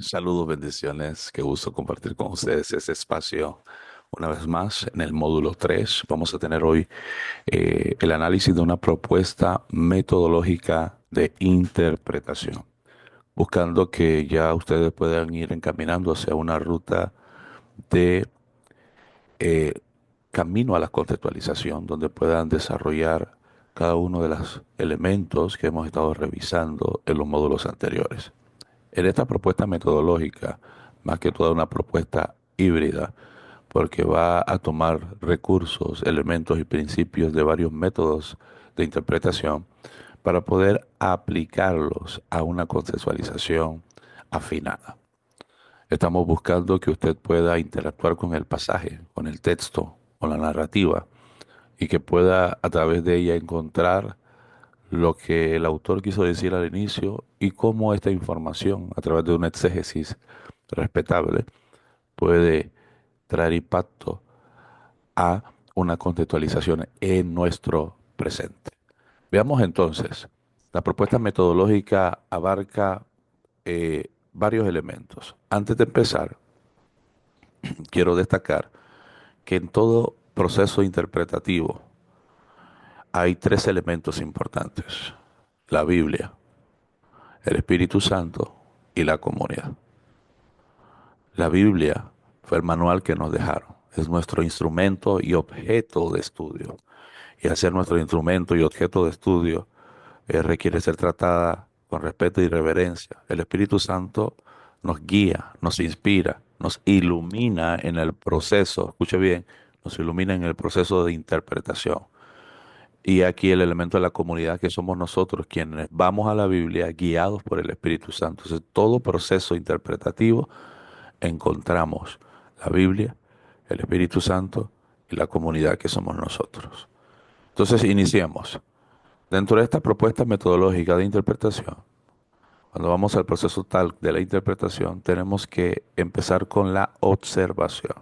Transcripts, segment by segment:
Saludos, bendiciones. Qué gusto compartir con ustedes este espacio. Una vez más, en el módulo 3 vamos a tener hoy el análisis de una propuesta metodológica de interpretación, buscando que ya ustedes puedan ir encaminando hacia una ruta de eh, camino a la conceptualización, donde puedan desarrollar cada uno de los elementos que hemos estado revisando en los módulos anteriores. En esta propuesta metodológica, más que toda una propuesta híbrida, porque va a tomar recursos, elementos y principios de varios métodos de interpretación para poder aplicarlos a una conceptualización afinada. Estamos buscando que usted pueda interactuar con el pasaje, con el texto, con la narrativa, y que pueda a través de ella encontrar lo que el autor quiso decir al inicio y cómo esta información, a través de una exégesis respetable, puede traer impacto a una contextualización en nuestro presente. Veamos entonces, la propuesta metodológica abarca varios elementos. Antes de empezar, quiero destacar que en todo proceso interpretativo hay tres elementos importantes: la Biblia, el Espíritu Santo y la comunidad. La Biblia fue el manual que nos dejaron. Es nuestro instrumento y objeto de estudio. Y al ser nuestro instrumento y objeto de estudio, requiere ser tratada con respeto y reverencia. El Espíritu Santo nos guía, nos inspira, nos ilumina en el proceso, escuche bien, nos ilumina en el proceso de interpretación. Y aquí el elemento de la comunidad que somos nosotros, quienes vamos a la Biblia guiados por el Espíritu Santo. Entonces, todo proceso interpretativo encontramos la Biblia, el Espíritu Santo y la comunidad que somos nosotros. Entonces, iniciemos. Dentro de esta propuesta metodológica de interpretación, cuando vamos al proceso tal de la interpretación, tenemos que empezar con la observación.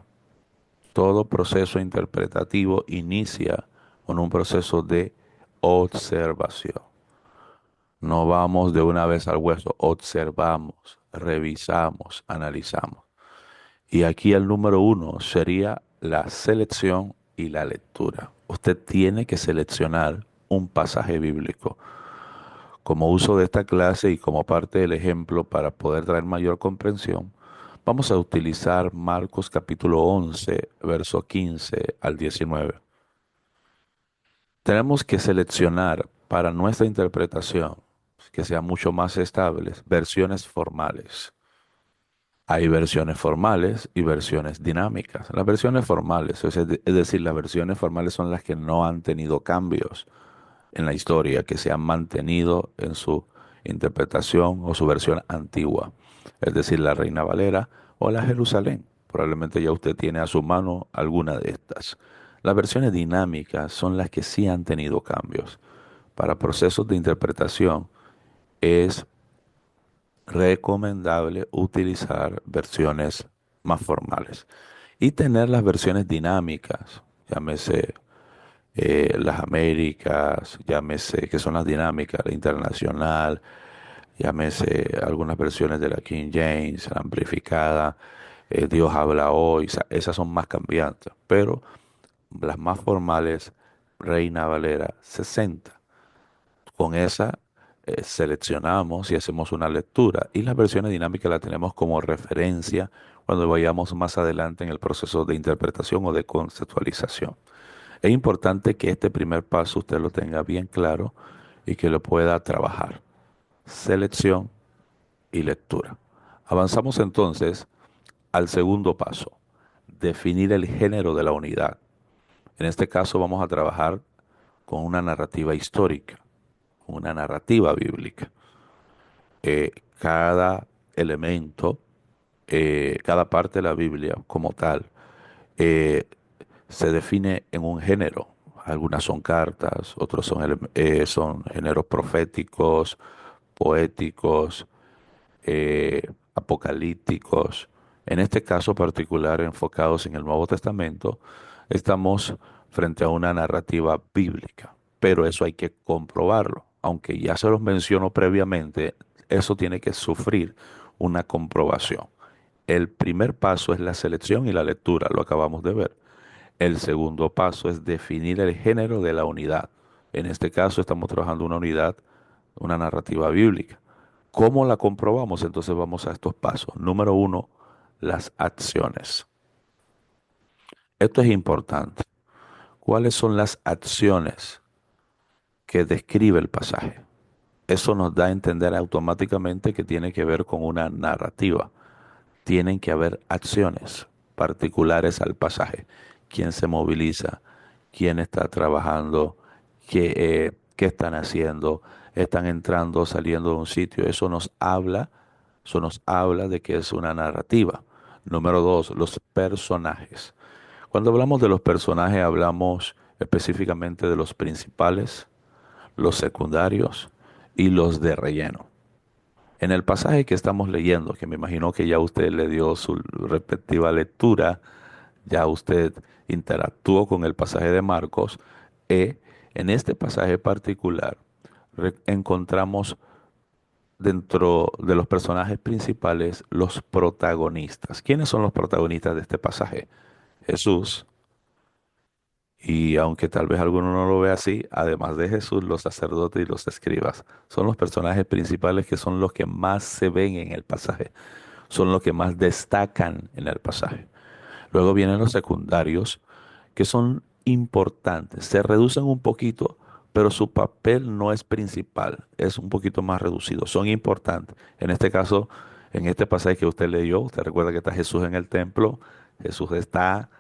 Todo proceso interpretativo inicia con un proceso de observación. No vamos de una vez al hueso, observamos, revisamos, analizamos. Y aquí el número uno sería la selección y la lectura. Usted tiene que seleccionar un pasaje bíblico. Como uso de esta clase y como parte del ejemplo para poder traer mayor comprensión, vamos a utilizar Marcos capítulo 11, verso 15 al 19. Tenemos que seleccionar para nuestra interpretación, que sea mucho más estable, versiones formales. Hay versiones formales y versiones dinámicas. Las versiones formales, es decir, las versiones formales son las que no han tenido cambios en la historia, que se han mantenido en su interpretación o su versión antigua, es decir, la Reina Valera o la Jerusalén. Probablemente ya usted tiene a su mano alguna de estas. Las versiones dinámicas son las que sí han tenido cambios. Para procesos de interpretación es recomendable utilizar versiones más formales y tener las versiones dinámicas, llámese las Américas, llámese que son las dinámicas, la internacional, llámese algunas versiones de la King James, la amplificada, Dios habla hoy, esas son más cambiantes, pero las más formales, Reina Valera 60. Con esa seleccionamos y hacemos una lectura y las versiones dinámicas las tenemos como referencia cuando vayamos más adelante en el proceso de interpretación o de conceptualización. Es importante que este primer paso usted lo tenga bien claro y que lo pueda trabajar. Selección y lectura. Avanzamos entonces al segundo paso, definir el género de la unidad. En este caso vamos a trabajar con una narrativa histórica, una narrativa bíblica. Cada elemento, cada parte de la Biblia como tal, eh, se define en un género. Algunas son cartas, otros son géneros proféticos, poéticos, apocalípticos. En este caso particular, enfocados en el Nuevo Testamento, estamos frente a una narrativa bíblica, pero eso hay que comprobarlo. Aunque ya se los menciono previamente, eso tiene que sufrir una comprobación. El primer paso es la selección y la lectura, lo acabamos de ver. El segundo paso es definir el género de la unidad. En este caso estamos trabajando una unidad, una narrativa bíblica. ¿Cómo la comprobamos? Entonces vamos a estos pasos. Número uno, las acciones. Esto es importante. ¿Cuáles son las acciones que describe el pasaje? Eso nos da a entender automáticamente que tiene que ver con una narrativa. Tienen que haber acciones particulares al pasaje. ¿Quién se moviliza? ¿Quién está trabajando? ¿Qué están haciendo? ¿Están entrando o saliendo de un sitio? Eso nos habla de que es una narrativa. Número dos, los personajes. Cuando hablamos de los personajes, hablamos específicamente de los principales, los secundarios y los de relleno. En el pasaje que estamos leyendo, que me imagino que ya usted le dio su respectiva lectura, ya usted interactuó con el pasaje de Marcos, en este pasaje particular encontramos dentro de los personajes principales los protagonistas. ¿Quiénes son los protagonistas de este pasaje? Jesús, y aunque tal vez alguno no lo vea así, además de Jesús, los sacerdotes y los escribas son los personajes principales que son los que más se ven en el pasaje, son los que más destacan en el pasaje. Luego vienen los secundarios, que son importantes, se reducen un poquito, pero su papel no es principal, es un poquito más reducido, son importantes. En este caso, en este pasaje que usted leyó, usted recuerda que está Jesús en el templo, Jesús está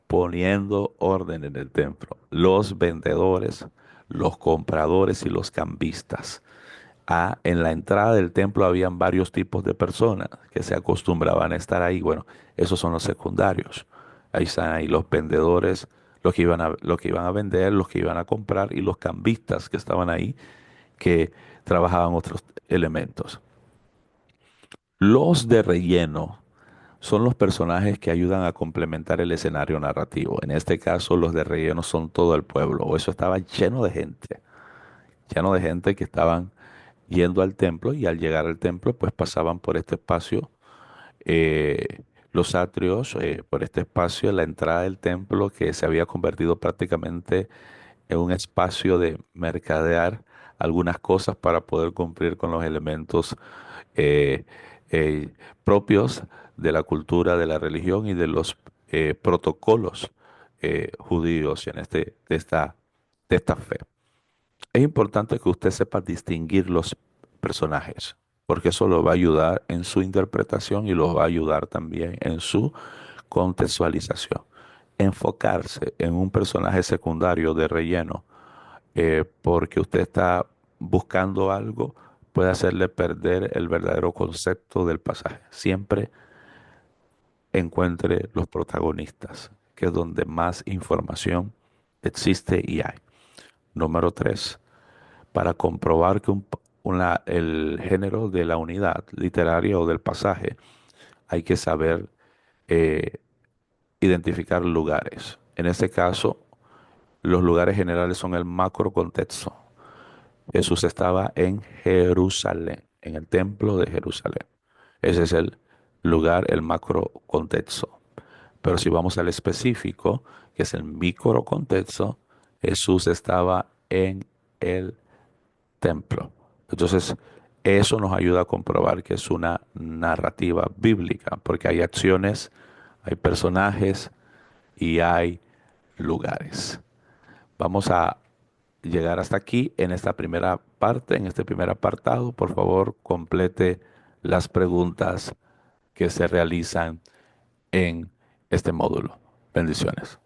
poniendo orden en el templo. Los vendedores, los compradores y los cambistas. En la entrada del templo habían varios tipos de personas que se acostumbraban a estar ahí. Bueno, esos son los secundarios. Ahí están ahí los vendedores, los que iban a vender, los que iban a comprar y los cambistas que estaban ahí que trabajaban otros elementos. Los de relleno son los personajes que ayudan a complementar el escenario narrativo. En este caso, los de relleno son todo el pueblo. Eso estaba lleno de gente que estaban yendo al templo y al llegar al templo, pues pasaban por este espacio, los atrios, por este espacio, la entrada del templo que se había convertido prácticamente en un espacio de mercadear algunas cosas para poder cumplir con los elementos eh, eh, propios de la cultura, de la religión y de los protocolos judíos en de esta fe. Es importante que usted sepa distinguir los personajes, porque eso lo va a ayudar en su interpretación y lo va a ayudar también en su contextualización. Enfocarse en un personaje secundario de relleno porque usted está buscando algo puede hacerle perder el verdadero concepto del pasaje. Siempre encuentre los protagonistas, que es donde más información existe y hay. Número tres, para comprobar que el género de la unidad literaria o del pasaje, hay que saber eh, identificar lugares. En este caso, los lugares generales son el macro contexto. Jesús estaba en Jerusalén, en el templo de Jerusalén. Ese es el lugar, el macro contexto. Pero si vamos al específico, que es el micro contexto, Jesús estaba en el templo. Entonces, eso nos ayuda a comprobar que es una narrativa bíblica, porque hay acciones, hay personajes y hay lugares. Vamos a llegar hasta aquí en esta primera parte, en este primer apartado. Por favor, complete las preguntas que se realizan en este módulo. Bendiciones.